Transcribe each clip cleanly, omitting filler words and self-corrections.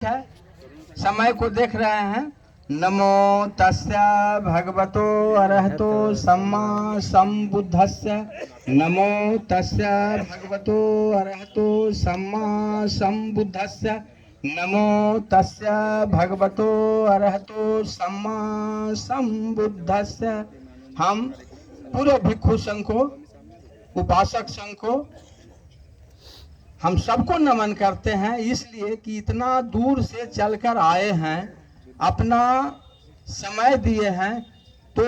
है, समय को देख रहे हैं। नमो तस्य भगवतो अरहतो सम्मा संबुद्धस्य। नमो तस्य भगवतो अरहतो सम्मा संबुद्धस्य। नमो तस्य भगवतो अरहतो सम्मा संबुद्धस्य। हम पूरे भिक्षु संघ को, उपासक संघ को, हम सबको नमन करते हैं, इसलिए कि इतना दूर से चलकर आए हैं, अपना समय दिए हैं। तो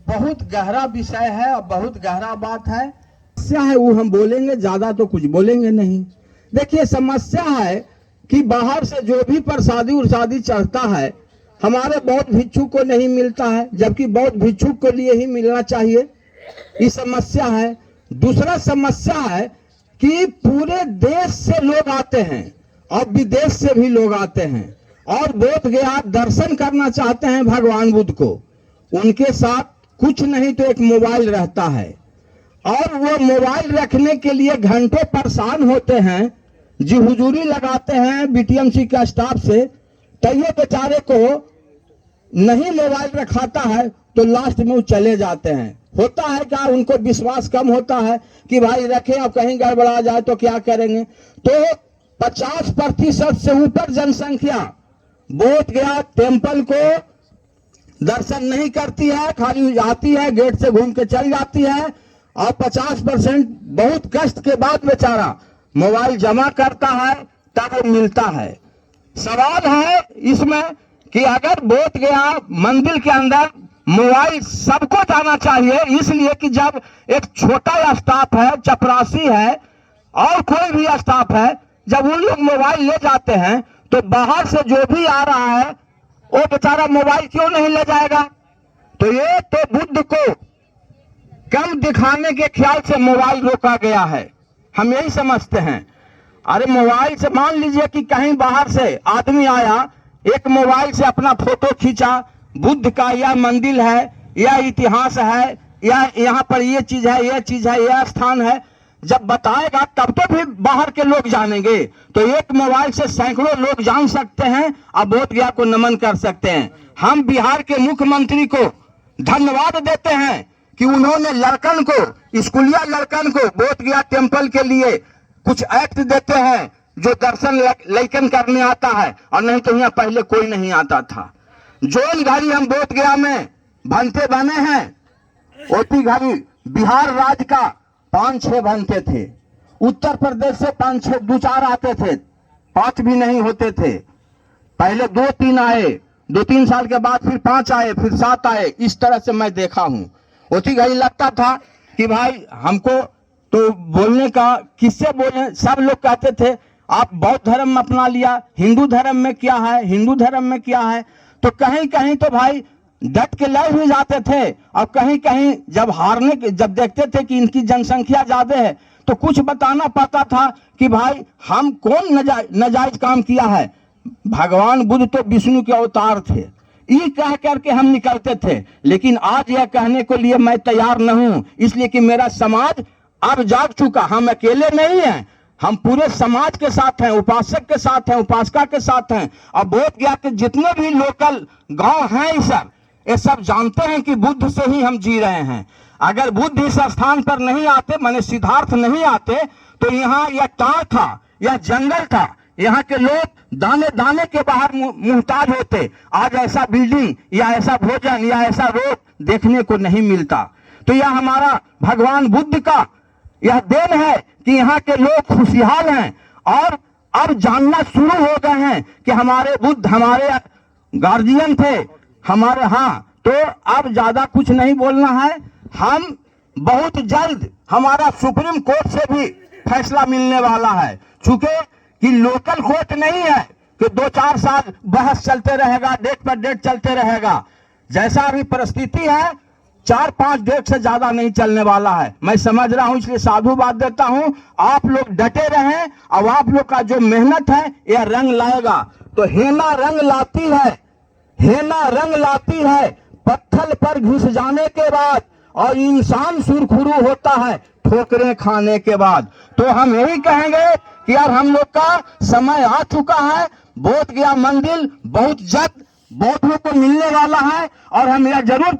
बहुत गहरा विषय है और बहुत गहरा बात है। समस्या है वो हम बोलेंगे, ज्यादा तो कुछ बोलेंगे नहीं। देखिए, समस्या है कि बाहर से जो भी प्रसादी उरसादी चढ़ता है, हमारे बौद्ध भिक्षु को नहीं मिलता है, जबकि बौद्ध भिक्षु को लिए ही मिलना चाहिए। ये समस्या है। दूसरा समस्या है कि पूरे देश से लोग आते हैं और विदेश से भी लोग आते हैं और बोध गया दर्शन करना चाहते हैं भगवान बुद्ध को। उनके साथ कुछ नहीं तो एक मोबाइल रहता है और वो मोबाइल रखने के लिए घंटों परेशान होते हैं, जी हुजूरी लगाते हैं बीटीएमसी का स्टाफ से। तो ये बेचारे को नहीं मोबाइल रखाता है तो लास्ट में वो चले जाते हैं। होता है क्या, उनको विश्वास कम होता है कि भाई रखें, अब कहीं गड़बड़ा जाए तो क्या करेंगे। तो 50% से ऊपर जनसंख्या बोध गया टेम्पल को दर्शन नहीं करती है, खाली आती है, गेट से घूम के चल जाती है। और 50% बहुत कष्ट के बाद बेचारा मोबाइल जमा करता है, तब वो मिलता है। सवाल है इसमें कि अगर बोध गया मंदिर के अंदर मोबाइल सबको जाना चाहिए, इसलिए कि जब एक छोटा स्टाफ है, चपरासी है और कोई भी स्टाफ है, जब उन लोग मोबाइल ले जाते हैं तो बाहर से जो भी आ रहा है वो बेचारा मोबाइल क्यों नहीं ले जाएगा। तो ये तो बुद्ध को कम दिखाने के ख्याल से मोबाइल रोका गया है, हम यही समझते हैं। अरे मोबाइल से मान लीजिए कि कहीं बाहर से आदमी आया, एक मोबाइल से अपना फोटो खींचा, बुद्ध का यह मंदिर है, यह इतिहास है, यह यहाँ पर ये चीज है, यह चीज है, यह स्थान है, जब बताएगा तब तो भी बाहर के लोग जानेंगे। तो एक मोबाइल से सैकड़ों लोग जान सकते हैं और बोध गया को नमन कर सकते हैं। हम बिहार के मुख्यमंत्री को धन्यवाद देते हैं कि उन्होंने लड़कन को, स्कूलिया लड़कन को बोध गया टेम्पल के लिए कुछ एक्ट देते हैं जो दर्शन लड़कन करने आता है, और नहीं तो यहाँ पहले कोई नहीं आता था। जोन घड़ी हम बोध गया में भंते बने हैं, ओटी घड़ी बिहार राज्य का 5-6 बनते थे, उत्तर प्रदेश से 5-6 2-4 आते थे, 5 भी नहीं होते थे। पहले 2-3 आए, 2-3 साल के बाद फिर 5 आए, फिर 7 आए। इस तरह से मैं देखा हूं। ओटी घड़ी लगता था कि भाई हमको तो बोलने का किससे बोले। सब लोग कहते थे आप बौद्ध धर्म में अपना लिया, हिंदू धर्म में क्या है, हिंदू धर्म में क्या है। तो कहीं कहीं तो भाई डट के लड़ भी जाते थे, और कहीं कहीं जब हारने के, जब देखते थे कि इनकी जनसंख्या ज्यादा है तो कुछ बताना पड़ता था कि भाई हम कौन नाजायज काम किया है। भगवान बुद्ध तो विष्णु के अवतार थे, ये कह करके हम निकलते थे। लेकिन आज यह कहने के लिए मैं तैयार न हूं, इसलिए कि मेरा समाज अब जाग चुका। हम अकेले नहीं हैं, हम पूरे समाज के साथ हैं, उपासक के साथ हैं, उपासिका के साथ हैं। और बोध गया कि जितने भी लोकल गांव हैं ये सब जानते हैं कि बुद्ध से ही हम जी रहे हैं। अगर बुद्ध इस स्थान पर नहीं आते, माने सिद्धार्थ नहीं आते, तो यहाँ यह टार था, यह जंगल था, यहाँ के लोग दाने दाने के बाहर मुहताज होते। आज ऐसा बिल्डिंग या ऐसा भोजन या ऐसा रोड देखने को नहीं मिलता। तो यह हमारा भगवान बुद्ध का यह देन है कि यहाँ के लोग खुशहाल हैं और अब जानना शुरू हो गए हैं कि हमारे बुद्ध हमारे गार्जियन थे हमारे। हाँ, तो अब ज्यादा कुछ नहीं बोलना है। हम बहुत जल्द हमारा सुप्रीम कोर्ट से भी फैसला मिलने वाला है, चूंकि कि लोकल कोर्ट नहीं है कि 2-4 साल बहस चलते रहेगा, डेट पर डेट चलते रहेगा। जैसा अभी परिस्थिति है 4-5 डेट से ज्यादा नहीं चलने वाला है, मैं समझ रहा हूं। इसलिए साधुवाद देता हूं, आप लोग डटे रहें और आप लोग का जो मेहनत है यह रंग लाएगा। तो हेना रंग लाती है, हेना रंग लाती है पत्थर पर घुस जाने के बाद, और इंसान सुरखुरू होता है ठोकरें खाने के बाद। तो हम यही कहेंगे कि यार हम लोग का समय आ चुका है, बोध गया मंदिर बहुत जल्द बहुत लोग को मिलने वाला है और हम यह जरूर